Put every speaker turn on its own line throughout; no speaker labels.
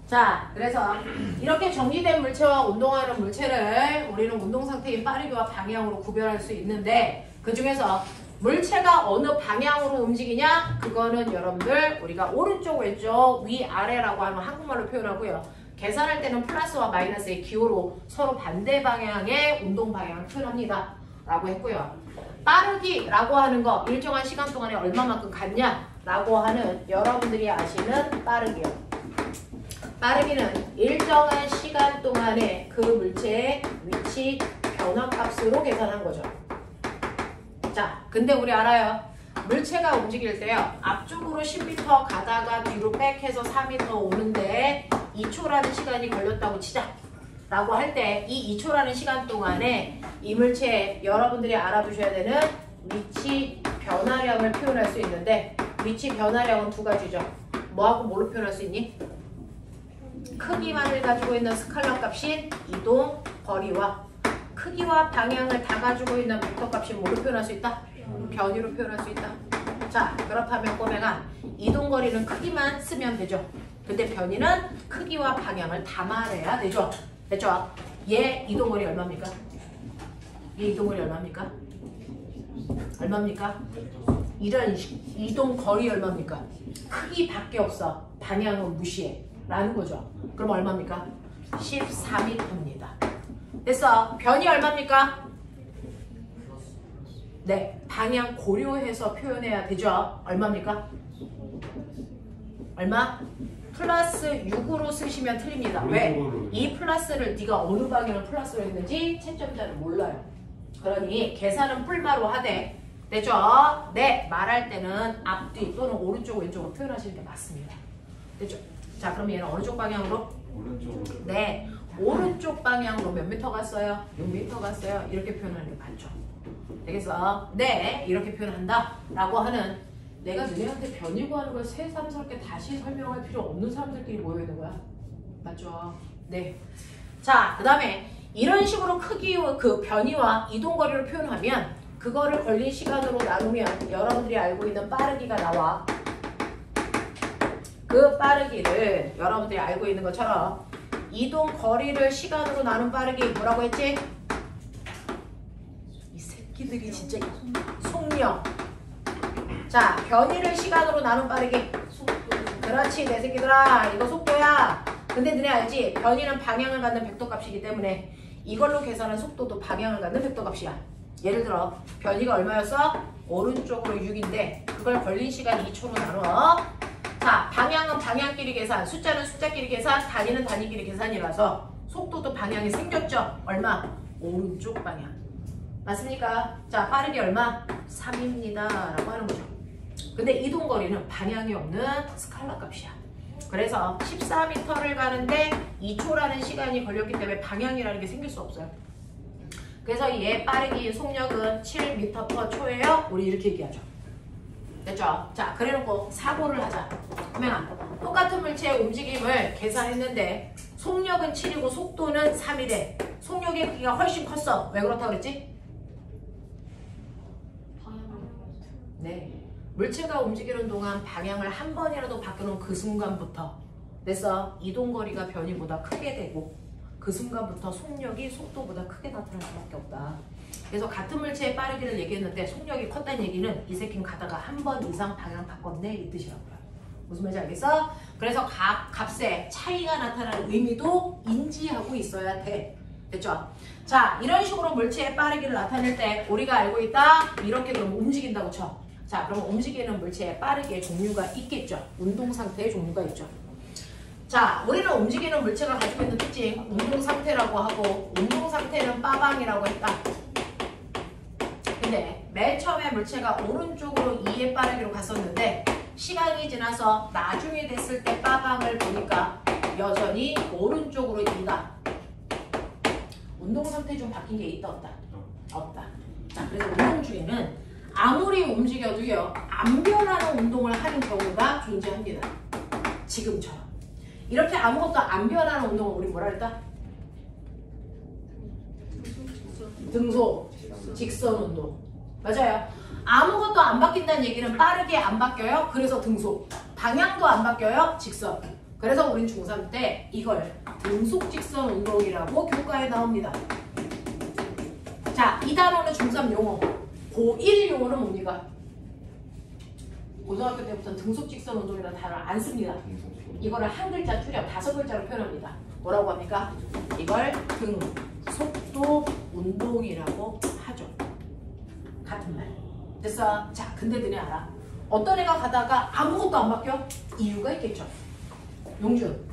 자, 그래서 이렇게 정지된 물체와 운동하는 물체를 우리는 운동 상태인 빠르기와 방향으로 구별할 수 있는데 그 중에서 물체가 어느 방향으로 움직이냐? 그거는 여러분들 우리가 오른쪽, 왼쪽, 위, 아래라고 하는 한국말로 표현하고요. 계산할 때는 플러스와 마이너스의 기호로 서로 반대 방향의 운동 방향을 표현합니다. 라고 했고요. 빠르기라고 하는 거 일정한 시간 동안에 얼마만큼 갔냐? 라고 하는 여러분들이 아시는 빠르기요. 빠르기는 일정한 시간 동안에 그 물체의 위치 변화값으로 계산한 거죠. 자, 근데 우리 알아요. 물체가 움직일 때요. 앞쪽으로 10m 가다가 뒤로 백해서 4m 오는데 2초라는 시간이 걸렸다고 치자. 라고 할 때 이 2초라는 시간 동안에 이 물체에 여러분들이 알아두셔야 되는 위치 변화량을 표현할 수 있는데 위치 변화량은 두 가지죠. 뭐하고 뭘로 표현할 수 있니? 크기만을 가지고 있는 스칼라 값인 이동 거리와 크기와 방향을 다 가지고 있는 벡터 값인 뭐로 표현할 수 있다? 변위로 표현할 수 있다. 자, 그렇다면 꼬맹아 이동 거리는 크기만 쓰면 되죠. 근데 변위는 크기와 방향을 다 말해야 되죠. 됐죠? 얘 이동 거리 얼마입니까? 얘 이동 거리 얼마입니까? 얼마입니까? 이런 이동 거리 얼마입니까? 크기밖에 없어. 방향은 무시해. 라는 거죠. 그럼 얼마입니까? 14m입니다. 됐어. 변이 얼마입니까? 네. 방향 고려해서 표현해야 되죠. 얼마입니까? 얼마? 플러스 6으로 쓰시면 틀립니다. 왜? 이 플러스를 네가 어느 방향을 플러스로 했는지 채점자는 몰라요. 그러니 계산은 뿔마로 하되 됐죠? 네. 말할 때는 앞뒤 또는 오른쪽 왼쪽으로 표현하시는 게 맞습니다. 됐죠? 자, 그럼 얘는 어느 쪽 방향으로?
오른쪽으로.
네. 오른쪽 방향으로 몇 미터 갔어요? 6미터 갔어요. 이렇게 표현하는 게 맞죠. 되겠어? 네. 이렇게 표현한다. 라고 하는 내가 너네한테 변이 구하는 걸 새삼스럽게 다시 설명할 필요 없는 사람들끼리 모여있는 거야. 맞죠? 네. 자, 그 다음에 이런 식으로 크기와 그 변이와 이동거리를 표현하면 그거를 걸린 시간으로 나누면 여러분들이 알고 있는 빠르기가 나와. 그 빠르기를 여러분들이 알고 있는 것처럼 이동 거리를 시간으로 나눈 빠르기 뭐라고 했지? 이 새끼들이 진짜 속력. 자, 변이를 시간으로 나눈 빠르기. 그렇지 내 새끼들아. 이거 속도야. 근데 너네 알지? 변이는 방향을 갖는 벡터 값이기 때문에 이걸로 계산한 속도도 방향을 갖는 벡터 값이야. 예를 들어 변이가 얼마였어? 오른쪽으로 6인데 그걸 걸린 시간 2초로 나눠. 자, 방향은 방향끼리 계산, 숫자는 숫자끼리 계산, 단위는 단위끼리 계산이라서 속도도 방향이 생겼죠? 얼마? 오른쪽 방향. 맞습니까? 자, 빠르기 얼마? 3입니다. 라고 하는 거죠. 근데 이동거리는 방향이 없는 스칼라 값이야. 그래서 14m를 가는데 2초라는 시간이 걸렸기 때문에 방향이라는 게 생길 수 없어요. 그래서 얘 빠르기 속력은 7m/초예요. 우리 이렇게 얘기하죠. 됐죠? 자, 그래놓고 사고를 하자. 그러면 똑같은 물체의 움직임을 계산했는데 속력은 7이고 속도는 3이래. 속력의 크기가 훨씬 컸어. 왜 그렇다고 그랬지? 네. 물체가 움직이는 동안 방향을 한 번이라도 바꾸는 그 순간부터 됐어. 이동거리가 변이보다 크게 되고 그 순간부터 속력이 속도보다 크게 나타날 수밖에 없다. 그래서 같은 물체의 빠르기를 얘기했는데 속력이 컸다는 얘기는 이 새끼는 가다가 한 번 이상 방향 바꿨네 이 뜻이라고요. 무슨 말인지 알겠어? 그래서 각 값에 차이가 나타나는 의미도 인지하고 있어야 돼. 됐죠? 자, 이런 식으로 물체의 빠르기를 나타낼 때 우리가 알고 있다. 이렇게 그럼 움직인다고 쳐. 자, 그럼 움직이는 물체의 빠르기의 종류가 있겠죠. 운동 상태의 종류가 있죠. 자, 우리는 움직이는 물체가 가지고 있는 특징 운동 상태라고 하고 운동 상태는 빠방이라고 했다. 근데 맨 처음에 물체가 오른쪽으로 2의 빠르기로 갔었는데 시간이 지나서 나중에 됐을 때 빠방을 보니까 여전히 오른쪽으로 2가. 운동 상태 좀 바뀐 게 있다 없다? 없다. 자, 그래서 운동 중에는 아무리 움직여도요 안 변하는 운동을 하는 경우가 존재합니다. 지금처럼. 이렇게 아무것도 안 변하는 운동을 우리 뭐라 그랬다? 등소, 직선 운동. 맞아요. 아무것도 안 바뀐다는 얘기는 빠르게 안 바뀌어요. 그래서 등소. 방향도 안 바뀌어요. 직선. 그래서 우린 중3 때 이걸 등속직선 운동이라고 교과에 나옵니다. 자, 이 단어는 중3 용어. 고1 용어는 뭡니까? 고등학교 때부터 등속직선 운동이라는 단어를 안 씁니다. 이거를 한 글자 줄여 5글자로 표현합니다. 뭐라고 합니까? 이걸 등속도 운동이라고 하죠. 같은 말. 됐어? 자, 근데 너네 알아? 어떤 애가 가다가 아무것도 안 바뀌어? 이유가 있겠죠. 용준,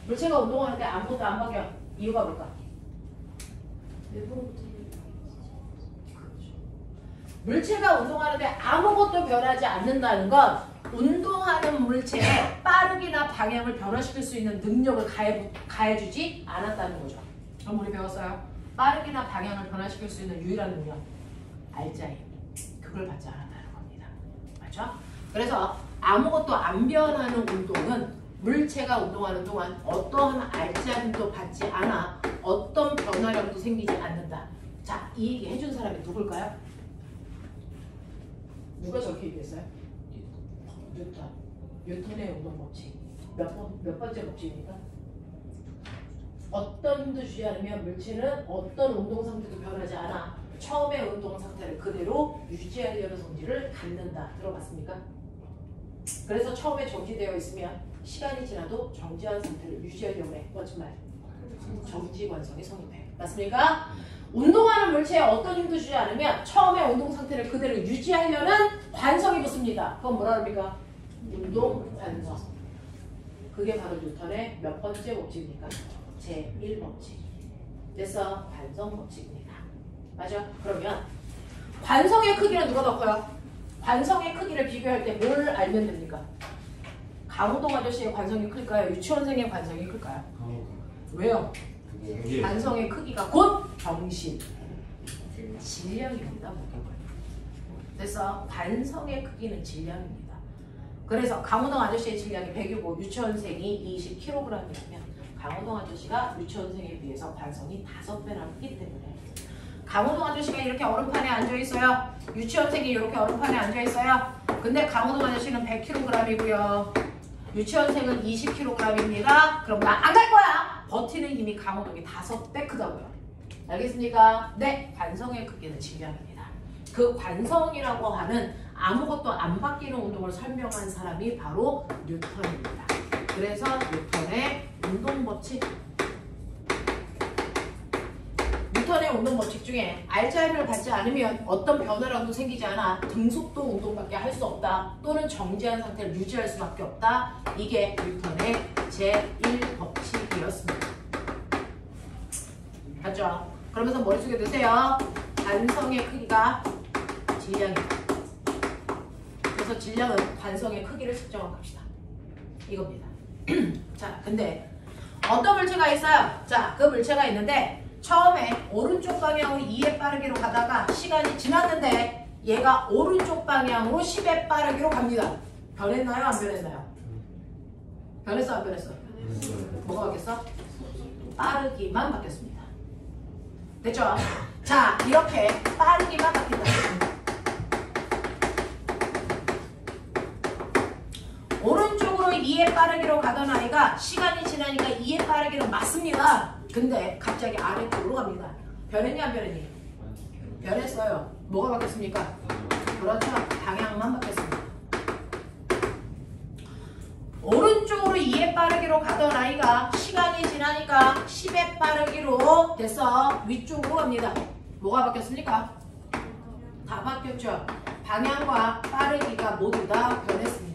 물체가 운동하는데 아무것도 안 바뀌어. 이유가 뭘까? 물체가 운동하는데 아무것도 변하지 않는다는 건 운동하는 물체에 빠르기나 방향을 변화시킬 수 있는 능력을 가해주지 않았다는 거죠. 그럼 우리 배웠어요? 빠르기나 방향을 변화시킬 수 있는 유일한 능력, 알짜힘. 그걸 받지 않았다는 겁니다. 맞죠? 그래서 아무것도 안 변하는 운동은 물체가 운동하는 동안 어떠한 알짜힘도 받지 않아 어떤 변화량도 생기지 않는다. 자, 이 얘기 해준 사람이 누굴까요? 누가 저렇게 얘기했어요? 뉴턴. 뉴턴의 운동 법칙. 몇 번째 법칙입니까? 어떤 힘도 주지 않으면 물체는 어떤 운동 상태도 변하지 않아 처음의 운동 상태를 그대로 유지하려는 성질을 갖는다. 들어봤습니까? 그래서 처음에 정지되어 있으면 시간이 지나도 정지한 상태를 유지하려고 해. 거짓말. 정지관성이 성립해. 맞습니까? 운동하는 물체에 어떤 힘도 주지 않으면 처음에 운동 상태를 그대로 유지하려는 관성이 붙습니다. 그건 뭐라 합니까? 운동 관성. 그게 바로 뉴턴의 몇 번째 법칙입니까? 제1법칙. 그래서 관성 법칙입니다. 맞아? 그러면 관성의 크기는 누가 더 커요? 관성의 크기를 비교할 때 뭘 알면 됩니까? 강호동 아저씨의 관성이 클까요? 유치원생의 관성이 클까요? 왜요? 관성의 크기가 곧 병실. 질량입니다. 그래서 관성의 크기는 질량입니다. 그래서 강호동 아저씨의 질량이 100이고 유치원생이 20kg이라면 강호동 아저씨가 유치원생에 비해서 관성이 5배나 크기 때문에 강호동 아저씨가 이렇게 얼음판에 앉아있어요. 유치원생이 이렇게 얼음판에 앉아있어요. 근데 강호동 아저씨는 100kg이고요. 유치원생은 20kg입니다. 그럼 나 안 갈 거야. 버티는 힘이 강호동이 5배 크다고요. 알겠습니까? 네, 관성의 크기는 질량입니다. 그 관성이라고 하는 아무것도 안 바뀌는 운동을 설명한 사람이 바로 뉴턴입니다. 그래서 뉴턴의 운동 법칙. 뉴턴의 운동 법칙 중에 알짜힘을 받지 않으면 어떤 변화라도 생기지 않아 등속도 운동밖에 할 수 없다. 또는 정지한 상태를 유지할 수밖에 없다. 이게 뉴턴의 제1법칙이었습니다. 맞죠? 그러면서 머릿속에 넣으세요. 관성의 크기가 질량입니다. 그래서 질량은 관성의 크기를 측정한 값이다. 이겁니다. 자, 근데 어떤 물체가 있어요? 자, 그 물체가 있는데 처음에 오른쪽 방향으로 2의 빠르기로 가다가 시간이 지났는데 얘가 오른쪽 방향으로 10의 빠르기로 갑니다. 변했나요? 안 변했나요? 변했어? 안 변했어? 뭐가 바뀌었어? 빠르기만 바뀌었습니다. 됐죠? 자, 이렇게 빠르기만 바뀐다. 오른쪽으로 2의 빠르기로 가던 아이가 시간이 지나니까 2의 빠르기로 맞습니다. 근데 갑자기 아래쪽으로 갑니다. 변했니 안 변했니? 변했어요. 뭐가 바뀌었습니까? 그렇죠. 방향만 바뀌었습니다. 오른쪽으로 2의 빠르기로 가던 아이가 시간이 지나니까 10의 빠르기로 돼서 위쪽으로 갑니다. 뭐가 바뀌었습니까? 다 바뀌었죠. 방향과 빠르기가 모두 다 변했습니다.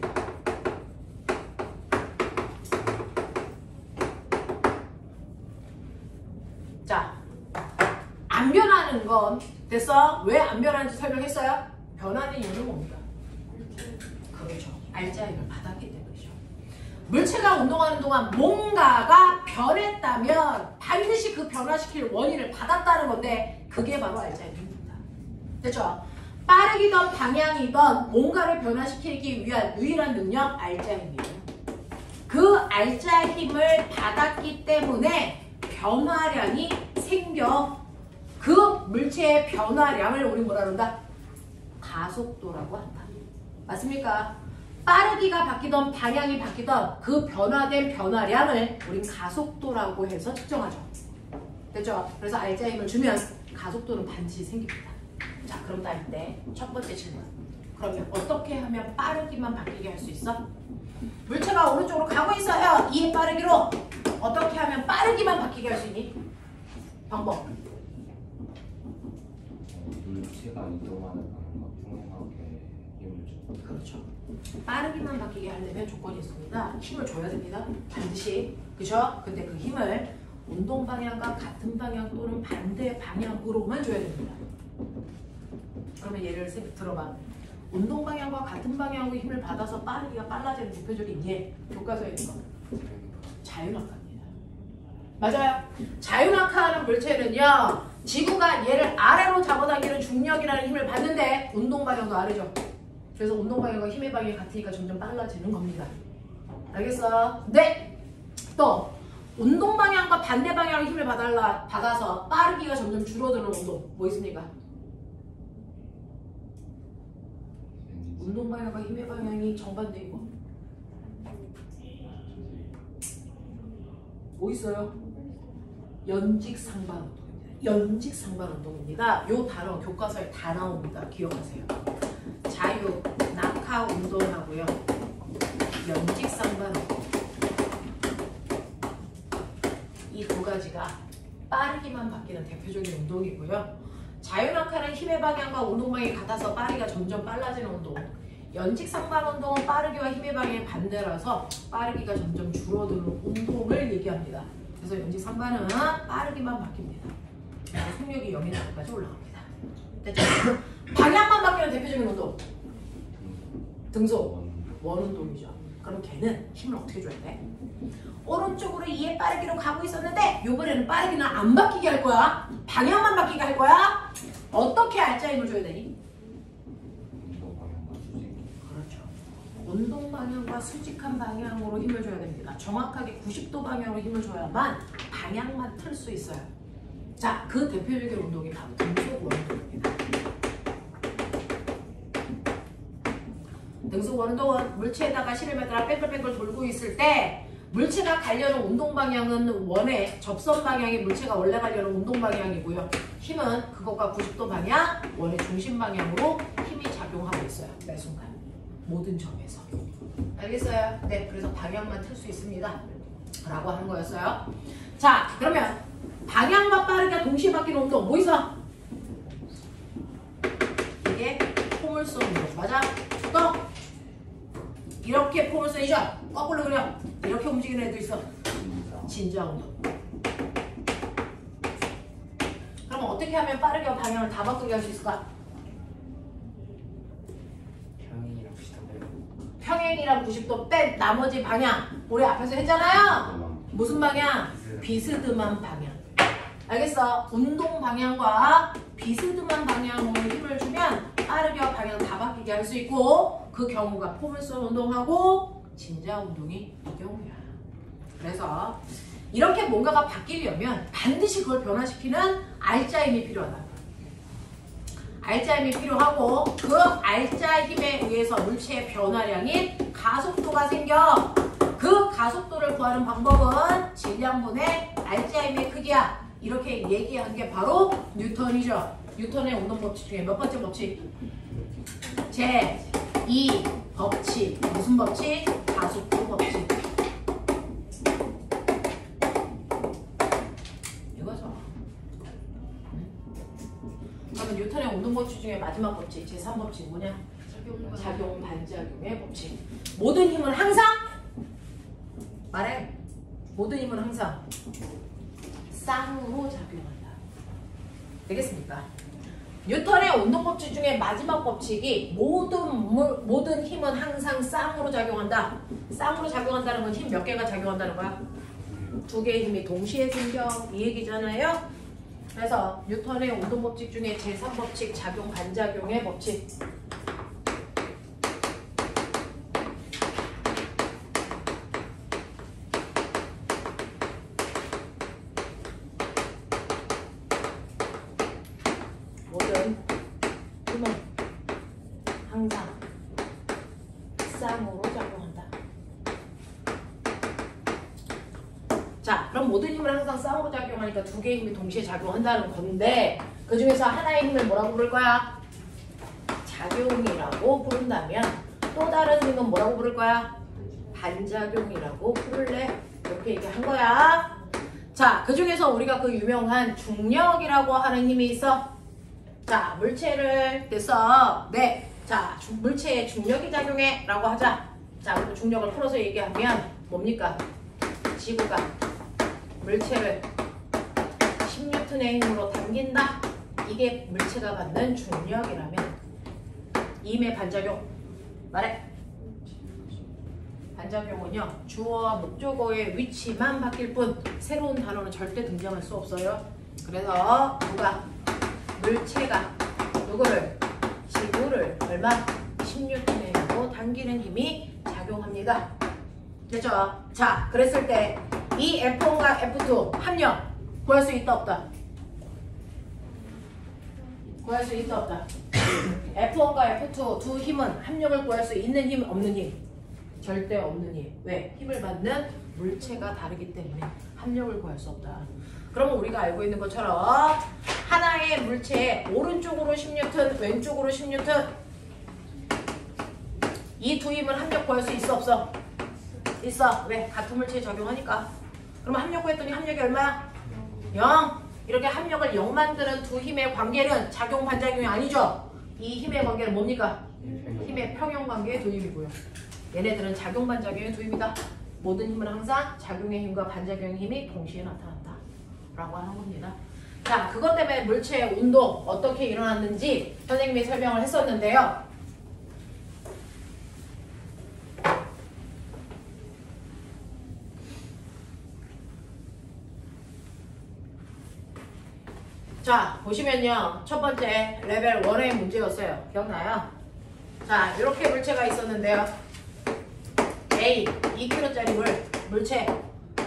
자, 안 변하는 건 됐어? 왜 안 변하는지 설명했어요? 변하는 이유는 뭡니까? 그렇죠. 알짜힘을 받았기 때문이죠. 물체가 운동하는 동안 뭔가가 변했다면 반드시 그 변화시킬 원인을 받았다는 건데 그게 바로 알짜힘입니다. 됐죠? 빠르기든 방향이든 뭔가를 변화시키기 위한 유일한 능력 알짜힘이에요. 그 알짜힘을 받았기 때문에 변화량이 생겨. 그 물체의 변화량을 우리 뭐라 그런다? 가속도라고 한다. 맞습니까? 빠르기가 바뀌던 방향이 바뀌던 그 변화된 변화량을 우린 가속도라고 해서 측정하죠. 됐죠? 그래서 R자 힘을 주면 가속도는 반드시 생깁니다. 자, 그럼 나 이때 첫 번째 질문. 그러면 어떻게 하면 빠르기만 바뀌게 할 수 있어? 물체가 오른쪽으로 가고 있어요. 이의 빠르기로. 어떻게 하면 빠르기만 바뀌게 할 수 있니? 방법.
물체가 이동하는 방향과 평행하게 힘을 줘.
그렇죠. 빠르기만 바뀌게 하려면 조건이 있습니다. 힘을 줘야 됩니다. 반드시. 그죠? 근데 그 힘을 운동 방향과 같은 방향 또는 반대 방향으로만 줘야 됩니다. 그러면 예를 들어봐. 운동 방향과 같은 방향으로 힘을 받아서 빠르기가 빨라지는 대표적인 예. 교과서에 있는 거. 자유낙하입니다. 맞아요. 자유낙하하는 물체는요. 지구가 얘를 아래로 잡아당기는 중력이라는 힘을 받는데 운동 방향도 아래죠. 그래서 운동 방향과 힘의 방향이 같으니까 점점 빨라지는 겁니다. 알겠어? 네. 또 운동 방향과 반대 방향의 힘을 받아서 빠르기가 점점 줄어드는 운동 뭐 있습니까? 운동 방향과 힘의 방향이 정반대인 거. 뭐 있어요? 연직상반 운동입니다. 연직상반 운동입니다. 요 단어 교과서에 다 나옵니다. 기억하세요. 자유, 낙하 운동하고요. 연직상반 운동. 이 두 가지가 빠르기만 바뀌는 대표적인 운동이고요. 자유낙하는 힘의 방향과 운동 방향이 같아서 빠르기가 점점 빨라지는 운동. 연직상반 운동은 빠르기와 힘의 방향이 반대라서 빠르기가 점점 줄어드는 운동을 얘기합니다. 그래서 연직상반은 빠르기만 바뀝니다. 그래서 속력이 0이 나기까지 올라갑니다. 됐죠? 방향만 바뀌는 대표적인 운동. 등속. 원운동이죠. 그럼 걔는 힘을 어떻게 줘야 돼? 오른쪽으로 2의 빠르기로 가고 있었는데 이번에는 빠르기는 안 바뀌게 할 거야. 방향만 바뀌게 할 거야. 어떻게 R자 힘을 줘야 되니? 그렇죠. 운동 방향과 수직한 방향으로 힘을 줘야 됩니다. 정확하게 90도 방향으로 힘을 줘야만 방향만 틀 수 있어요. 자, 그 대표적인 운동이 바로 등속 원운동입니다. 등속 원운동은 물체에다가 실을 매달아 뺑글뺑글 돌고 있을 때 물체가 가려는 운동 방향은 원의 접선 방향이 물체가 원래 가려는 운동 방향이고요. 힘은 그것과 90도 방향, 원의 중심 방향으로 힘이 작용하고 있어요. 매 순간. 모든 점에서. 알겠어요? 네, 그래서 방향만 틀 수 있습니다. 라고 하는 거였어요. 자, 그러면 방향과 빠르게 동시에 바뀌는 운동 뭐 있어? 이게 포물선 운동. 맞아? 또 이렇게 포물선이죠? 거꾸로 그려. 이렇게 움직이는 애도 있어. 진자 운동. 그럼 어떻게 하면 빠르게 방향을 다 바꾸게 할 수 있을까?
평행이랑 90도 빼고.
평행이랑 90도 뺀 나머지 방향. 우리 앞에서 했잖아요. 무슨 방향? 비스듬한 방향. 알겠어? 운동 방향과 비스듬한 방향으로 힘을 주면 빠르게 방향 다 바뀌게 할 수 있고 그 경우가 포물선 운동하고 진자 운동이 이 경우야. 그래서 이렇게 뭔가가 바뀌려면 반드시 그걸 변화시키는 R자 힘이 필요하다. R자 힘이 필요하고 그 R자 힘에 의해서 물체의 변화량인 가속도가 생겨. 그 가속도를 구하는 방법은 질량분의 R자 힘의 크기야. 이렇게 얘기한 게 바로 뉴턴이죠. 뉴턴의 운동 법칙 중에 몇 번째 법칙? 제2 법칙. 무슨 법칙? 가속도 법칙. 이거죠. 그러면 뉴턴의 운동 법칙 중에 마지막 법칙, 제3법칙 뭐냐? 작용 반작용의 법칙. 모든 힘은 항상 말해. 모든 힘은 항상 쌍으로 작용한다. 되겠습니까? 뉴턴의 운동 법칙 중에 마지막 법칙이 모든 힘은 항상 쌍으로 작용한다. 쌍으로 작용한다는 건 힘 몇 개가 작용한다는 거야? 2개의 힘이 동시에 생겨. 이 얘기잖아요. 그래서 뉴턴의 운동 법칙 중에 제3법칙 작용 반작용의 법칙. 모든 힘은 항상 쌍으로 그럼 모든 힘을 항상 쌍으로 작용하니까 두 개의 힘이 동시에 작용한다는 건데 그 중에서 하나의 힘을 뭐라고 부를 거야? 작용이라고 부른다면 또 다른 힘은 뭐라고 부를 거야? 반작용이라고 부를래? 이렇게 얘기한 거야. 자, 그 중에서 우리가 그 유명한 중력이라고 하는 힘이 있어. 자, 물체를 됐어. 네. 자, 물체에 중력이 작용해 라고 하자. 자, 그럼 중력을 풀어서 얘기하면 뭡니까? 지구가 물체를 10N의 힘으로 당긴다. 이게 물체가 받는 중력이라면 힘의 반작용 말해. 반작용은요, 주어와 목적어의 위치만 바뀔 뿐 새로운 단어는 절대 등장할 수 없어요. 그래서 물체가 누구를? 지구를 얼마? 16N의 힘으로 당기는 힘이 작용합니다. 됐죠? 자, 그랬을 때 이 F1과 F2 합력 구할 수 있다 없다? 구할 수 있다 없다? F1과 F2 두 힘은 합력을 구할 수 있는 힘 없는 힘? 절대 없는 힘. 왜? 힘을 받는 물체가 다르기 때문에 합력을 구할 수 없다. 그러면 우리가 알고 있는 것처럼 하나의 물체에 오른쪽으로 10N, 왼쪽으로 10N 이 두 힘을 합력 구할 수 있어 없어? 있어. 왜? 같은 물체에 적용하니까. 그러면 합력 구했더니 합력이 얼마야? 0. 이렇게 합력을 0 만드는 두 힘의 관계는 작용 반작용이 아니죠? 이 힘의 관계는 뭡니까? 힘의 평형 관계의 두 힘이고요. 얘네들은 작용 반작용의 두 힘이다. 모든 힘은 항상 작용의 힘과 반작용의 힘이 동시에 나타난다 라고 하는 겁니다. 자, 그것 때문에 물체의 운동 어떻게 일어났는지 선생님이 설명을 했었는데요. 자, 보시면요. 첫 번째 레벨 1의 문제였어요. 기억나요? 자, 이렇게 물체가 있었는데요. A, 2kg짜리 물체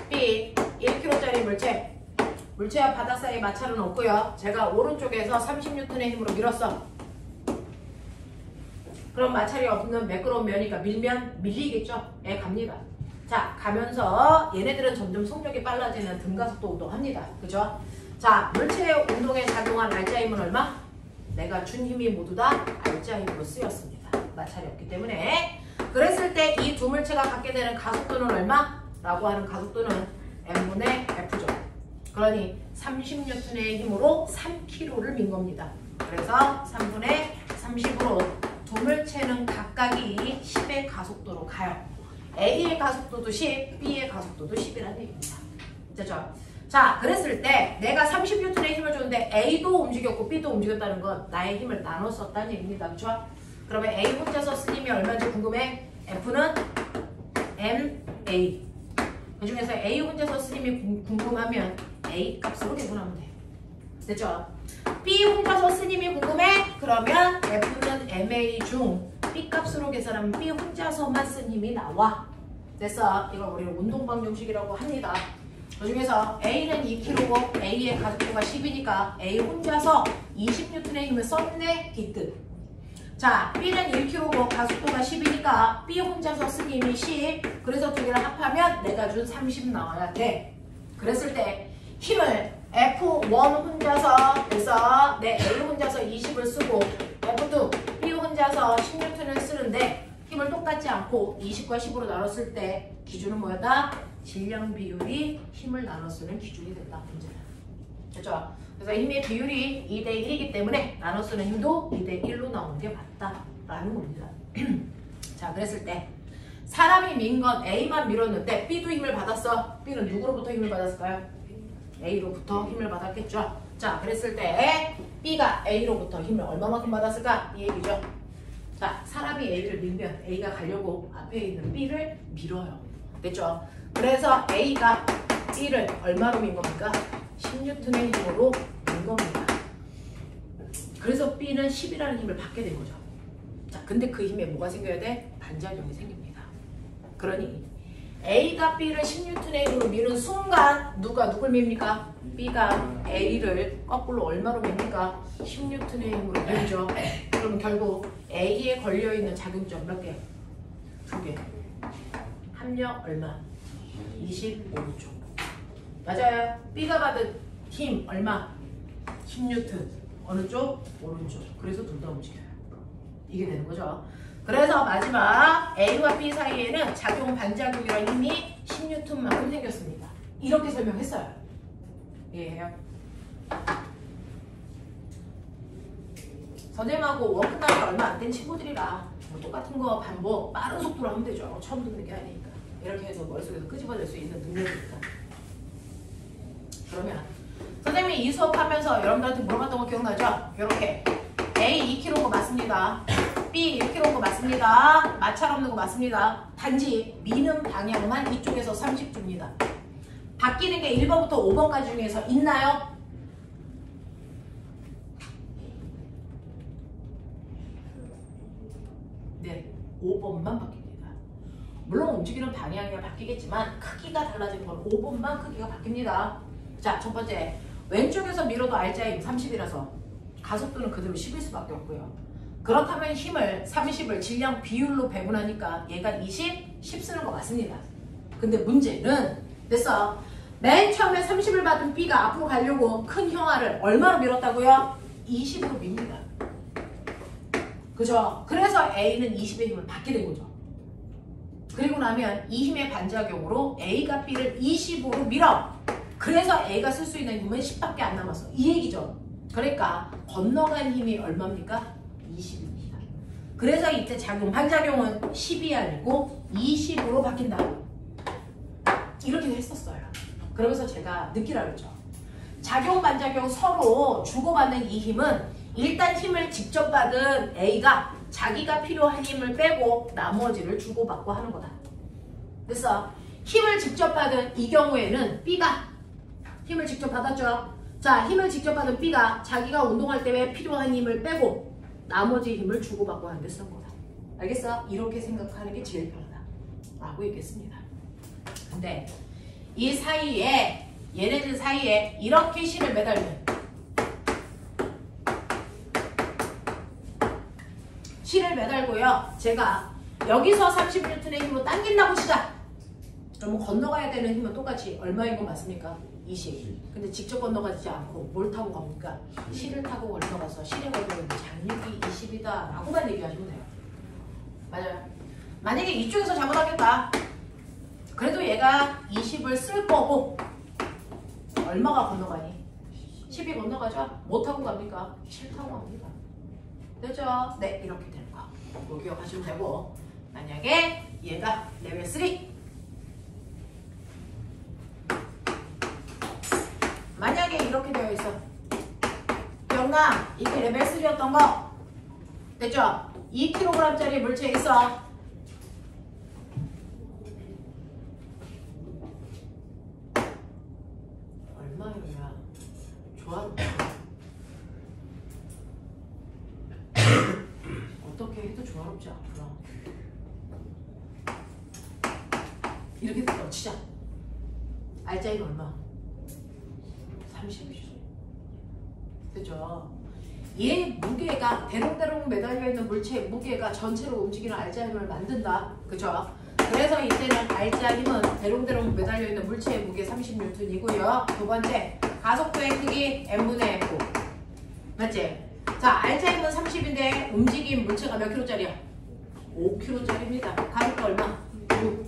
B, 1kg짜리 물체와 바닥 사이 마찰은 없고요. 제가 오른쪽에서 30N의 힘으로 밀었어. 그럼 마찰이 없는 매끄러운 면이니까 밀면 밀리겠죠? 예, 갑니다. 자, 가면서 얘네들은 점점 속력이 빨라지는 등가속도 운동합니다. 그죠? 자, 물체의 운동에 작용한 알자 힘은 얼마? 내가 준 힘이 모두 다 알자 힘으로 쓰였습니다. 마찰이 없기 때문에. 그랬을 때 이 두 물체가 갖게 되는 가속도는 얼마? 라고 하는 가속도는 M분의 F죠. 그러니 30N의 힘으로 3kg를 민 겁니다. 그래서 3분의 30으로 두 물체는 각각이 10의 가속도로 가요. A의 가속도도 10, B의 가속도도 10이라는 얘기입니다. 됐죠? 자, 그랬을 때 내가 30N의 힘을 줬는데 A도 움직였고 B도 움직였다는 건 나의 힘을 나눠 썼다는 얘기입니다. 그렇죠? 그러면 A 혼자서 쓴 힘이 얼마인지 궁금해? F는 MA. 그 중에서 A 혼자서 쓴 힘이 궁금하면 A 값으로 계산하면 돼. 됐죠? B 혼자서 쓴 힘이 궁금해? 그러면 F는 MA 중 B 값으로 계산하면 B 혼자서만 쓴 힘이 나와. 됐어? 이걸 우리는 운동방정식이라고 합니다. 그 중에서 A는 2kg고 A의 가속도가 10이니까 A 혼자서 20N의 힘을 썼네? 뒷뜻. 자, B는 1kg고 가속도가 10이니까 B 혼자서 쓴 힘이 10. 그래서 두 개를 합하면 내가 준 30 나와야 돼. 그랬을 때 힘을 F1 혼자서 그래서 내 A 혼자서 20을 쓰고 F2 B 혼자서 10N을 쓰는데 힘을 똑같지 않고 20과 10으로 나눴을 때 기준은 뭐였다? 질량 비율이 힘을 나눠 쓰는 기준이 된다. 문제는. 됐죠? 그래서 힘의 비율이 2대 1이기 때문에 나눠 쓰는 힘도 2대 1로 나오는 게 맞다라는 겁니다. 자, 그랬을 때 사람이 민 건 A만 밀었는데 B도 힘을 받았어. B는 누구로부터 힘을 받았을까요? A로부터 힘을 받았겠죠. 자, 그랬을 때 B가 A로부터 힘을 얼마만큼 받았을까? 이 얘기죠. 자, 사람이 A를 밀면 A가 가려고 앞에 있는 B를 밀어요. 됐죠? 그래서 A가 B를 얼마로 민 겁니까? 10N의 힘으로 민 겁니다. 그래서 B는 10이라는 힘을 받게 된 거죠. 자, 근데 그 힘에 뭐가 생겨야 돼? 반작용이 생깁니다. 그러니 A가 B를 10N의 힘으로 미는 순간 누가 누굴 밉니까? B가 A를 거꾸로 얼마로 밉니까? 10N의 힘으로 밀죠. 그러면 결국 A에 걸려있는 작용점 몇 개? 2개. 합력 얼마? 25조. 맞아요. B가 받은 힘 얼마? 10N. 어느 쪽? 오른쪽. 그래서 둘 다 움직여요. 이게 되는 거죠. 그래서 마지막 A와 B 사이에는 작용 반작용이라는 힘이 10N만큼 생겼습니다. 이렇게 설명했어요. 이해해요? 선생님하고 원 끝나기 얼마 안 된 친구들이라 뭐 똑같은 거 반복 빠른 속도로 하면 되죠. 처음 듣는 게 아니니까. 이렇게 해서 머릿속에서 끄집어낼 수 있는 능력이니까. 그러면 선생님이 이 수업하면서 여러분들한테 물어봤던 거 기억나죠? 이렇게 A 2kg 온 거 맞습니다. B 1kg 온 거 맞습니다. 마찰 없는 거 맞습니다. 단지 미는 방향만 이쪽에서 30 줍니다. 바뀌는 게 1번부터 5번까지 중에서 있나요? 네, 5번만 바뀝니다. 물론 움직이는 방향이 바뀌겠지만 크기가 달라지는 건 5번만 크기가 바뀝니다. 자, 첫 번째. 왼쪽에서 밀어도 R자임 30이라서 가속도는 그대로 10일 수밖에 없고요. 그렇다면 힘을 30을 질량 비율로 배분하니까 얘가 20, 10 쓰는 거 맞습니다. 근데 문제는 됐어. 맨 처음에 30을 받은 B가 앞으로 가려고 큰 형아를 얼마로 밀었다고요? 20으로 밉니다. 그죠? 그래서 A는 20의 힘을 받게 된 거죠. 그리고 나면 이 힘의 반작용으로 A가 B를 20으로 밀어. 그래서 A가 쓸 수 있는 힘은 10밖에 안 남았어. 이 얘기죠. 그러니까 건너간 힘이 얼마입니까? 20입니다. 그래서 이때 작용, 반작용은 10이 아니고 20으로 바뀐다. 이렇게 했었어요. 그러면서 제가 느끼라 그랬죠. 작용, 반작용 서로 주고받는 이 힘은 일단 힘을 직접 받은 A가 자기가 필요한 힘을 빼고 나머지를 주고받고 하는 거다. 그래서 힘을 직접 받은 이 경우에는 B가 힘을 직접 받았죠. 자, 힘을 직접 받은 B가 자기가 운동할 때 왜 필요한 힘을 빼고 나머지 힘을 주고받고 하는 데 쓴 거다. 알겠어? 이렇게 생각하는 게 제일 편하다 라고 얘기했습니다. 근데 이 사이에 얘네들 사이에 이렇게 실을 매달면 실을 매달고요. 제가 여기서 30N의 힘으로 당긴다고 치자. 그러면 건너가야 되는 힘은 똑같이 얼마인 거 맞습니까? 20. 근데 직접 건너가지 않고 뭘 타고 갑니까? 실을 타고 건너가서 실에 걸려있는 장력이 20이다 라고만 얘기하시면 돼요. 맞아요. 만약에 이쪽에서 잘못하겠다. 그래도 얘가 20을 쓸 거고 얼마가 건너가니? 10이 건너가죠? 뭐 타고 갑니까? 실 타고 갑니다. 됐죠? 네, 이렇게 되는 거. 이거 기억하시면 되고 만약에 얘가 레벨 3 만약에 이렇게 되어 있어. 기억나? 이게 레벨 3였던 거. 됐죠? 2kg짜리 물체 있어. 얼마야? 좋아. 어떻게 해도 조화롭지 않구나. 이렇게 치자. 알짜인 얼마? 30이죠. 그죠? 얘 무게가 대롱대롱 매달려 있는 물체의 무게가 전체로 움직이는 알짜 힘을 만든다. 그죠? 그래서 이때는 알짜 힘은 대롱대롱 매달려 있는 물체의 무게 30N이고요. 두 번째, 가속도의 크기 M분의 F. 맞지? 자, 알짜 힘은 30인데 움직인 물체가 몇 킬로짜리야? 5kg짜리입니다. 가속도 얼마? 6.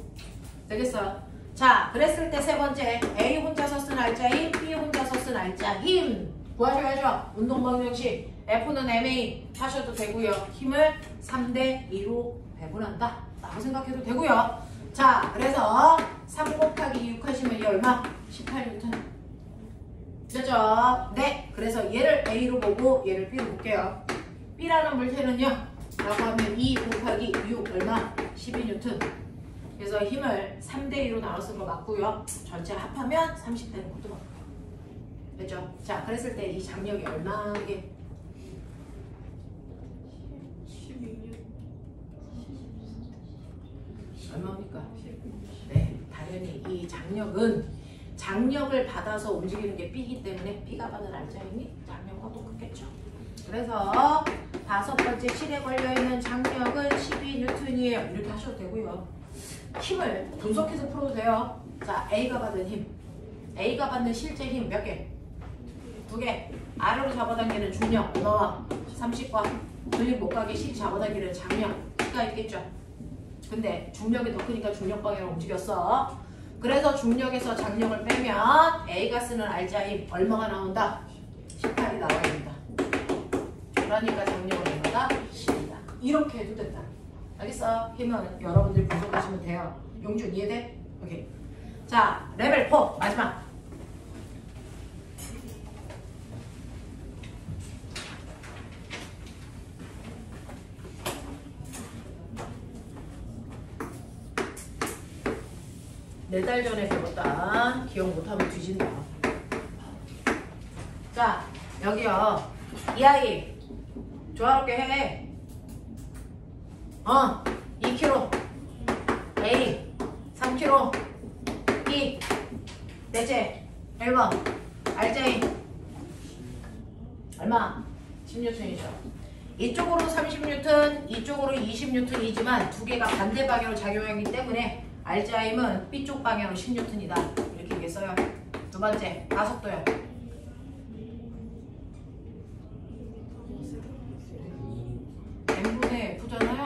되겠어? 자, 그랬을 때 세 번째, A 혼자서 쓴 알짜 힘, B 혼자서 쓴 알짜 힘 구하셔야죠. 운동방정식 F는 MA 하셔도 되고요. 힘을 3대2로 배분한다 라고 생각해도 되고요. 자, 그래서 3 곱하기 6 하시면 이 얼마? 18N. 됐죠? 네, 그래서 얘를 A로 보고 얘를 B로 볼게요. B라는 물체는요 라고 하면 2 곱하기 6 얼마? 12N. 그래서 힘을 3대2로 나눠 쓴 거 맞고요. 전체 합하면 30 되는 것도 맞고요. 됐죠? 자, 그랬을 때 이 장력이 얼마게?
16년.
얼마입니까? 네, 당연히 이 장력을 받아서 움직이는 게 B이기 때문에 B가 받은 알짜 힘이 장력과 똑같겠죠. 그래서 다섯 번째 실에 걸려있는 장력은 12N이에요. 이렇게 하셔도 되고요. 힘을 분석해서 풀어도 돼요. 자, A가 받은 힘 A가 받는 실제 힘 몇 개? 2개. 아래로 잡아당기는 중력 얼마와? 30과. 근육 못 가게 C 잡아당기는 장력 T가 있겠죠. 근데 중력이 더 크니까 중력 방향으로 움직였어. 그래서 중력에서 장력을 빼면 A가 쓰는 알자 힘 얼마가 나온다? 18이 나와야 된다. 그러니까 장력은 얼마다? 10이다. 이렇게 해도 된다. 알겠어? 힘은 여러분들이 분석하시면 돼요. 용준 이해돼? 오케이. 자, 레벨 4 마지막. 네 달 전에 배웠다. 기억 못하면 뒤진다. 자, 여기요. 이 아이 조화롭게 해. 2kg A 3kg B 넷째 1번 알제이 얼마? 10N이죠. 이쪽으로 30N 이쪽으로 20N이지만 두 개가 반대 방향으로 작용하기 때문에 알자임은 B쪽 방향으로 10N이다. 이렇게 얘기했어요. 두 번째 가속도요. n분의 F잖아요.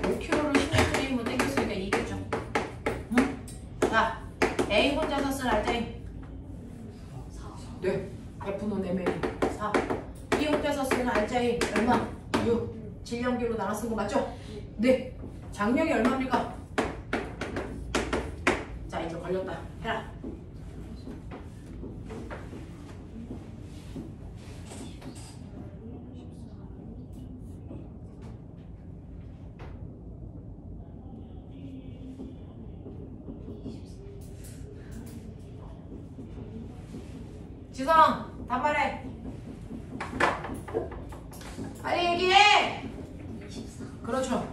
5kg를 10N이면 땡겼으니까 이겠죠. 응? 자, A 혼자서 쓴 알자임. 네. F는 ML 4. B 혼자서 쓰는 알자임 얼마? 6. 질량비로 나눠 쓴 거 맞죠? 네. 장력이 얼마입니까? 자, 이제 걸렸다. 해라. 지성, 단말해. 빨리 얘기해. 그렇죠.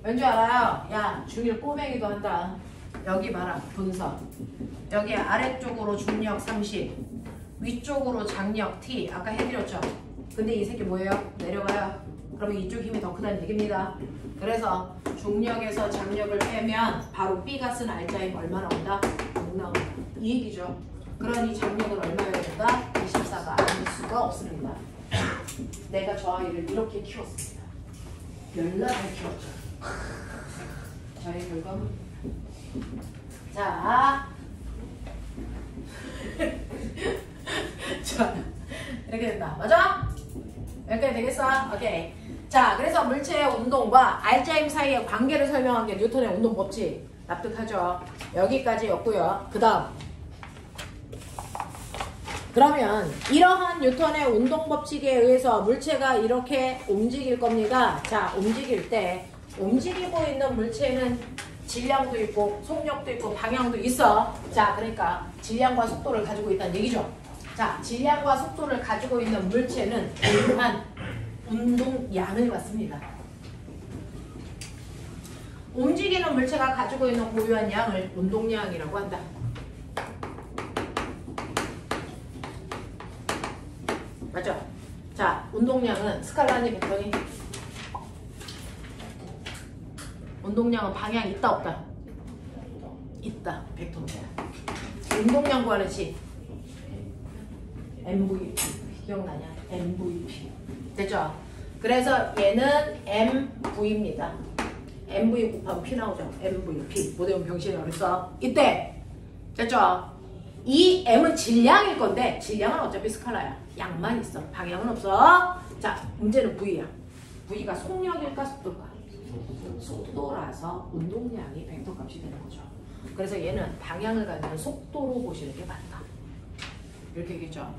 왠지 알아요? 야, 중1 꼬맹이도 한다. 여기 봐라, 분석. 여기 아래쪽으로 중력 30, 위쪽으로 장력 T. 아까 해드렸죠? 근데 이 새끼 뭐예요? 내려가요. 그러면 이쪽 힘이 더 크다는 얘기입니다. 그래서 중력에서 장력을 빼면 바로 B가 쓴 알자임 얼마 나온다? 6 나온다. 이 얘기죠. 그러니 장력은 얼마여야 된다? 24가 아닐 수가 없습니다. 내가 저 아이를 이렇게 키웠습니다. 열나게 키웠죠. 저의 결과물. 자, 자, 이렇게 된다. 맞아? 여기까지 되겠어? 오케이. 자, 그래서 물체의 운동과 알자임 사이의 관계를 설명한 게 뉴턴의 운동 법칙. 납득하죠? 여기까지였고요. 그 다음. 그러면 이러한 뉴턴의 운동 법칙에 의해서 물체가 이렇게 움직일 겁니다. 자, 움직일 때 움직이고 있는 물체는 질량도 있고 속력도 있고 방향도 있어. 자, 그러니까 질량과 속도를 가지고 있다는 얘기죠. 자, 질량과 속도를 가지고 있는 물체는 이러한 운동량을 갖습니다. 움직이는 물체가 가지고 있는 고유한 양을 운동량이라고 한다. 맞죠? 자, 운동량은 스칼라니 벡터니? 운동량은 방향 있다 없다? 있다. 벡터입니다. 운동량 구하는 식 MVP 기억나냐? MVP 됐죠? 그래서 얘는 MV입니다. MV 곱하면 P 나오죠? MVP 못 외우면 병신이 어딨어? 이때 됐죠? 이 M은 질량일 건데 질량은 어차피 스칼라야. 양만 있어. 방향은 없어. 자, 문제는 V야. V가 속력일까 속도일까? 속도라서 운동량이 벡터 값이 되는 거죠. 그래서 얘는 방향을 가지는 속도로 보시는 게 맞다. 이렇게 얘기했죠.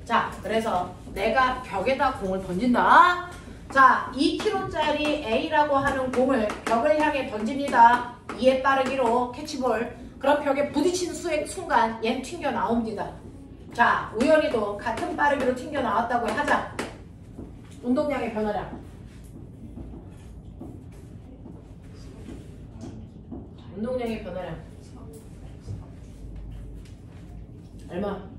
자, 그래서 내가 벽에다 공을 던진다. 자, 2kg짜리 A라고 하는 공을 벽을 향해 던집니다. 2의 빠르기로 캐치볼. 그럼 벽에 부딪히는 순간 얘는 튕겨 나옵니다. 자, 우연히도 같은 빠르기로 튕겨 나왔다고 하자. 운동량의 변화량. 운동량의 변화량. 얼마?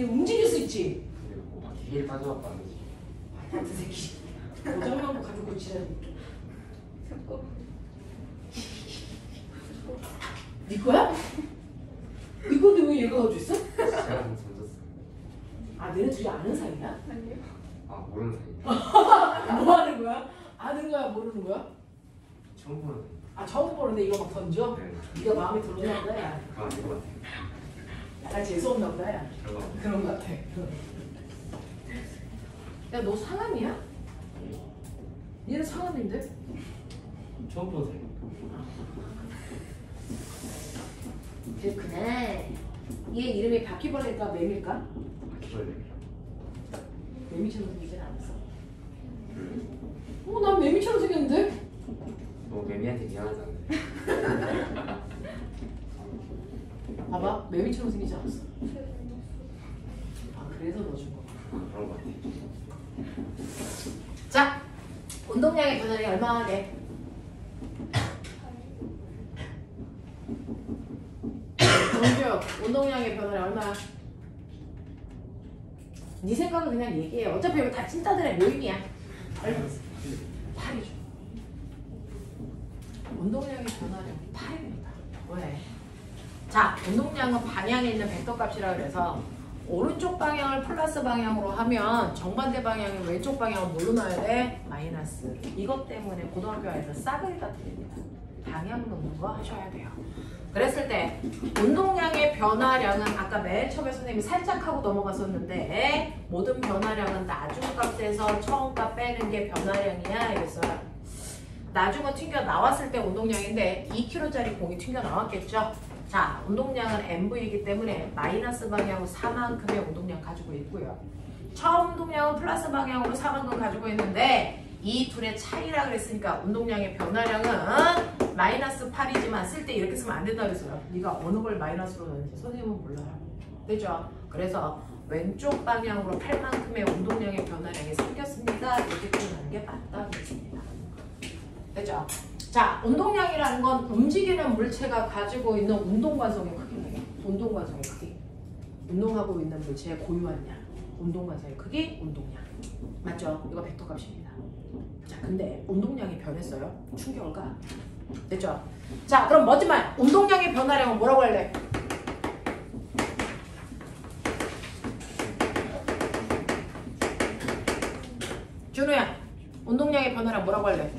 얘 움직일 수 있지?
근데 뭐 바퀴 힐 빠져갖고 안 되지.
같은 새끼. 고장난 거 가지고 지랄이.
잠깐.
네 거야? 네 건데 왜 얘가 가지고 있어?
제가 좀 던졌어요.
아, 너네 둘이 아는 사이야?
아니요.
아 모르는 사이.
뭐 하는 거야? 아는 거야, 모르는 거야?
처음 보는 사이.
아, 처음 보는데 이거 막 던져?
네.
네가 마음에 들었나 보다, 야.
그거 아닌 것 같아요.
약간 재수없나 보다, 야.
그런 거 같아요.
그런 거 같아. 야, 너 상암이야? 얘는 상암인데?
처음 보는 사이.
그렇구나. 얘 이름이 바퀴벌레일까, 매미일까?
바퀴벌레.
매미처럼 생기진 않았어. 난 매미처럼 생겼는데?
너 매미한테 미안하잖아.
봐봐, 매미처럼 생기지 않았어. 아, 그래서 넣어준 거.
그런 거 같아요.
자, 운동량의 변화량이 얼마나 돼? 정규, 운동량의 변화량이 얼마야? 네 생각을 그냥 얘기해. 어차피 이거 다 찐따들의 모임이야. 얼마? 8이죠. 운동량의 변화량이 8입니다. 왜? 자, 운동량은 방향에 있는 벡터 값이라 그래서 오른쪽 방향을 플러스 방향으로 하면 정반대 방향인 왼쪽 방향은 뭘로 놔야 돼? 마이너스. 이것 때문에 고등학교에서 싸그리가 틀립니다. 방향 놓는 거 하셔야 돼요. 그랬을 때 운동량의 변화량은 아까 맨 처음에 선생님이 살짝 하고 넘어갔었는데 모든 변화량은 나중 값에서 처음 값 빼는 게 변화량이야 이랬어요. 나중은 튕겨 나왔을 때 운동량인데 2kg짜리 공이 튕겨 나왔겠죠. 자, 운동량은 MV이기 때문에 마이너스 방향으로 4만큼의 운동량 가지고 있고요. 처음 운동량은 플러스 방향으로 4만큼 가지고 있는데 이 둘의 차이라 그랬으니까 운동량의 변화량은 마이너스 8이지만 쓸 때 이렇게 쓰면 안 된다 그랬어요. 네가 어느 걸 마이너스로 넣는지 선생님은 몰라요. 되죠? 그래서 왼쪽 방향으로 8만큼의 운동량의 변화량이 생겼습니다. 이렇게 표현하는 게 맞다 그랬습니다. 되죠? 자, 운동량이라는 건 움직이는 물체가 가지고 있는 운동관성의 크기예요. 운동관성의 크기. 운동하고 있는 물체의 고유한 양. 운동관성의 크기, 운동량. 맞죠? 이거 벡터 값입니다. 자, 근데 운동량이 변했어요. 충격을 가. 됐죠? 자, 그럼 멋진 말. 운동량의 변화량은 뭐라고 할래? 준우야, 운동량의 변화량 뭐라고 할래?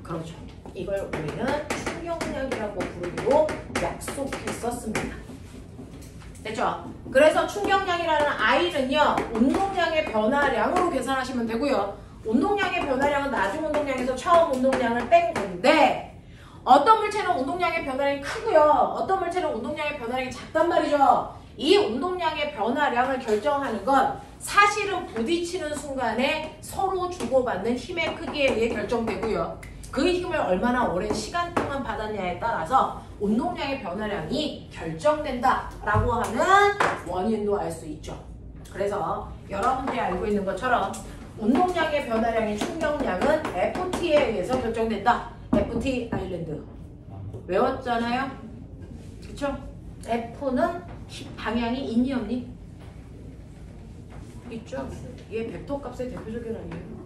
그렇죠. 이걸 우리는 충격량이라고 부르기로 약속했었습니다. 됐죠? 그래서 충격량이라는 I는요, 운동량의 변화량으로 계산하시면 되고요. 운동량의 변화량은 나중 운동량에서 처음 운동량을 뺀 건데, 어떤 물체는 운동량의 변화량이 크고요. 어떤 물체는 운동량의 변화량이 작단 말이죠. 이 운동량의 변화량을 결정하는 건 사실은 부딪히는 순간에 서로 주고받는 힘의 크기에 의해 결정되고요. 그 힘을 얼마나 오랜 시간 동안 받았냐에 따라서 운동량의 변화량이 결정된다라고 하는 원인도 알 수 있죠. 그래서 여러분들이 알고 있는 것처럼 운동량의 변화량의 충격량은 FT에 의해서 결정된다. FT 아일랜드 외웠잖아요? 그쵸? F는 방향이 있니 없니? 있죠? 이게 벡터 값의 대표적인 아니에요?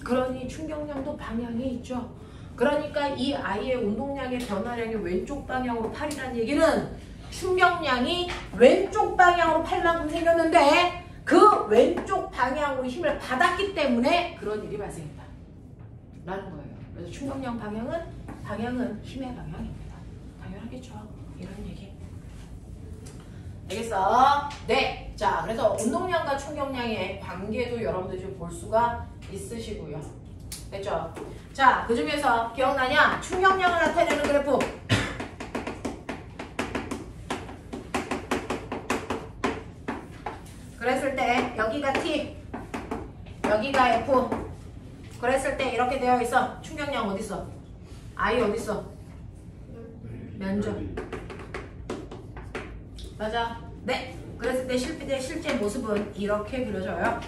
그러니 충격량도 방향이 있죠. 그러니까 이 아이의 운동량의 변화량이 왼쪽 방향으로 8이라는 얘기는 충격량이 왼쪽 방향으로 8만큼 생겼는데 그 왼쪽 방향으로 힘을 받았기 때문에 그런 일이 발생했다 라는 거예요. 그래서 충격량 방향은 힘의 방향입니다. 당연하겠죠. 이런 얘기. 알겠어? 네. 자, 그래서 운동량과 충격량의 관계도 여러분들 좀 볼 수가 있으시고요. 됐죠? 자, 그 중에서 기억나냐? 충격량을 나타내는 그래프. 그랬을 때 여기가 T, 여기가 F. 그랬을 때 이렇게 되어 있어. 충격량 어디 있어? I 어디 있어? 면적. 맞아. 네. 그랬을 때 실제 모습은 이렇게 그려져요.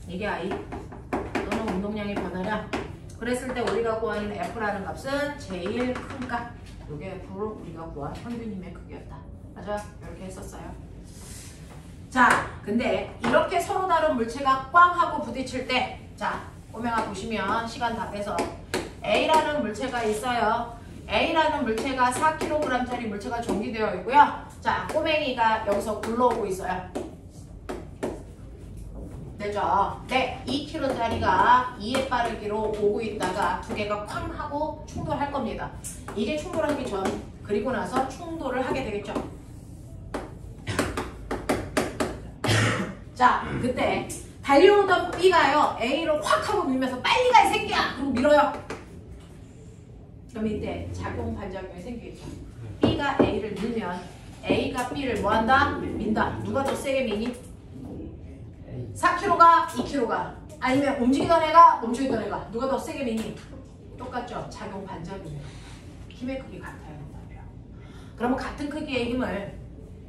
이게 I 또는 운동량의 변화량. 그랬을 때 우리가 구하는 F라는 값은 제일 큰 값. 이게 F로 우리가 구한 평균 힘의 크기였다 맞아. 이렇게 했었어요. 자, 근데 이렇게 서로 다른 물체가 꽝 하고 부딪힐 때, 자, 꼬맹아 보시면 시간 다 빼서 A라는 물체가 있어요. A라는 물체가 4kg짜리 물체가 전기되어 있고요. 자, 꼬맹이가 여기서 굴러오고 있어요. 되죠? 네, 2kg짜리가 2의 빠르기로 오고 있다가 두 개가 쾅 하고 충돌할 겁니다. 이게 충돌하기 전, 그리고 나서 충돌을 하게 되겠죠. 자, 그때 달려오던 B가요, A를 확 하고 밀면서 빨리 가 이 새끼야! 그리고 밀어요. 그럼 이때 작용 반작용이 생기겠죠. B가 A를 밀면 A가 B를 뭐한다? 민다. 누가 더 세게 미니? 4kg가 2kg가 아니면 움직이던 애가 멈춰있던 애가 누가 더 세게 미니? 똑같죠? 작용 반작용이에요. 힘의 크기 같아야 된다고요. 그러면 같은 크기의 힘을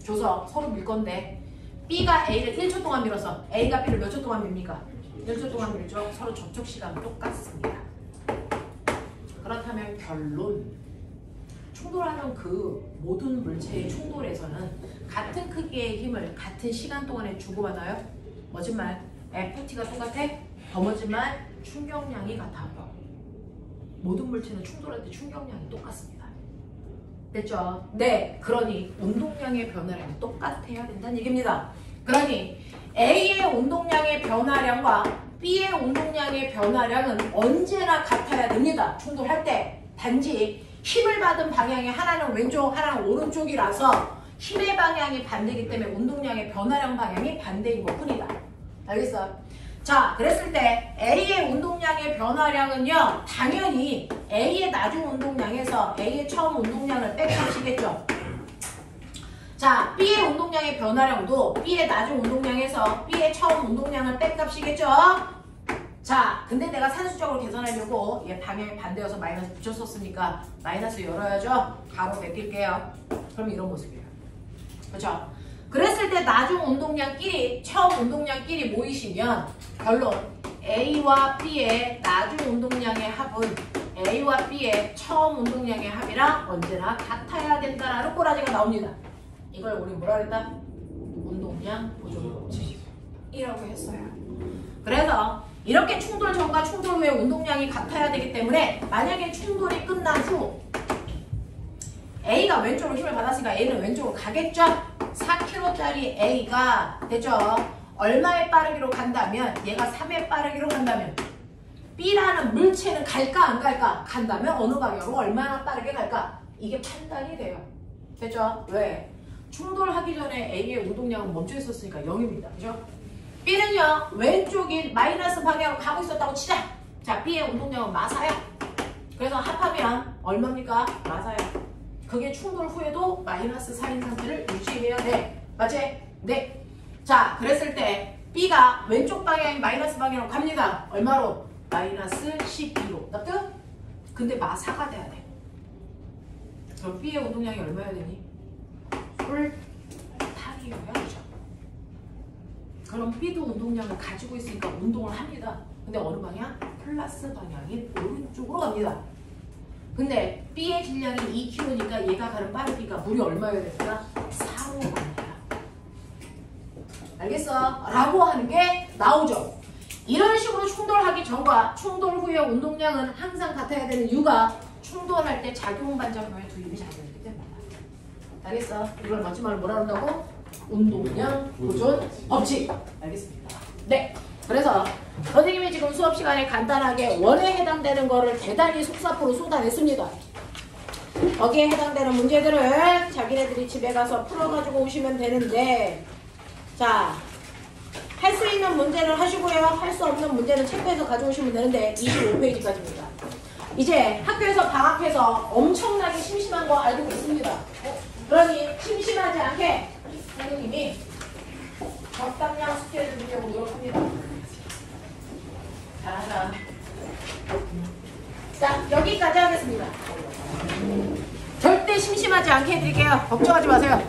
줘서 서로 밀 건데 B가 A를 1초 동안 밀어서 A가 B를 몇 초 동안 밉니까? 1초 동안 밀죠. 서로 접촉 시간 똑같습니다. 그렇다면 결론, 충돌하는 그 모든 물체의 충돌에서는 같은 크기의 힘을 같은 시간 동안에 주고받아요. 멋진 말, FT가 똑같아? 더 멋진 말, 충격량이 같아요. 모든 물체는 충돌할 때 충격량이 똑같습니다. 됐죠? 네, 그러니 운동량의 변화량이 똑같아야 된다는 얘기입니다. 그러니 A의 운동량의 변화량과 B의 운동량의 변화량은 언제나 같아야 됩니다. 충돌할 때. 단지 힘을 받은 방향이 하나는 왼쪽, 하나는 오른쪽이라서 힘의 방향이 반대이기 때문에 운동량의 변화량 방향이 반대인 것 뿐이다. 알겠어? 자, 그랬을 때 A의 운동량의 변화량은요, 당연히 A의 나중 운동량에서 A의 처음 운동량을 뺏어시겠죠. 자, B의 운동량의 변화량도 B의 나중 운동량에서 B의 처음 운동량을 뺀값이겠죠? 자, 근데 내가 산수적으로 계산하려고 얘 방향이 반대여서 마이너스 붙였었으니까 마이너스 열어야죠? 가로 벗길게요. 그럼 이런 모습이에요. 그렇죠? 그랬을 때 나중 운동량끼리, 처음 운동량끼리 모이시면 결론 A와 B의 나중 운동량의 합은 A와 B의 처음 운동량의 합이랑 언제나 같아야 된다라는 꼬라지가 나옵니다. 이걸 우리 뭐라 그랬다? 운동량 보존 법칙이라고 했어요. 그래서 이렇게 충돌 전과 충돌 후에 운동량이 같아야 되기 때문에 만약에 충돌이 끝난 후 A가 왼쪽으로 힘을 받았으니까 A는 왼쪽으로 가겠죠? 4kg짜리 A가 됐죠? 얼마의 빠르기로 간다면 얘가 3의 빠르기로 간다면 B라는 물체는 갈까 안 갈까? 간다면 어느 방향으로 얼마나 빠르게 갈까? 이게 판단이 돼요. 됐죠? 왜? 충돌하기 전에 A의 운동량은 멈춰 있었으니까 0입니다. 그죠? B는요, 왼쪽이 마이너스 방향으로 가고 있었다고 치자. 자, B의 운동량은 마사야. 그래서 합하면 얼마입니까? 마사야. 그게 충돌 후에도 마이너스 4인 상태를 유지해야 돼. 맞지? 네. 자, 그랬을 때 B가 왼쪽 방향이 마이너스 방향으로 갑니다. 얼마로? 마이너스 12로. 납득? 근데 마사가 돼야 돼. 그럼 B의 운동량이 얼마여야 되니? 뿔 8이어야 되죠. 그럼 B도 운동량을 가지고 있으니까 운동을 합니다. 근데 어느 방향? 플러스 방향인 오른쪽으로 갑니다. 근데 B의 질량이 2kg니까 얘가 가는 빠르기가 무려 얼마여야 됩니까? 4로 갑니다. 알겠어? 라고 하는 게 나오죠. 이런 식으로 충돌하기 전과 충돌 후의 운동량은 항상 같아야 되는 이유가 충돌할 때 작용 반작용의 두 힘이 작용했기 때문이다. 알겠어? 이걸 멋진 말로 뭐라 한다고? 운동량 보존 법칙. 알겠습니다. 네. 그래서 선생님이 지금 수업 시간에 간단하게 원에 해당되는 거를 대단히 속사포로 쏟아냈습니다. 거기에 해당되는 문제들을 자기네들이 집에 가서 풀어가지고 오시면 되는데, 자, 할 수 있는 문제를 하시고요. 할 수 없는 문제는 체크해서 가져오시면 되는데 25페이지까지입니다. 이제 학교에서 방학해서 엄청나게 심심한 거 알고 있습니다. 그러니 심심하지 않게 선생님이 적당량 숙제를 드리려고 노력합니다. 잘한다. 자, 여기까지 하겠습니다. 절대 심심하지 않게 해드릴게요. 걱정하지 마세요.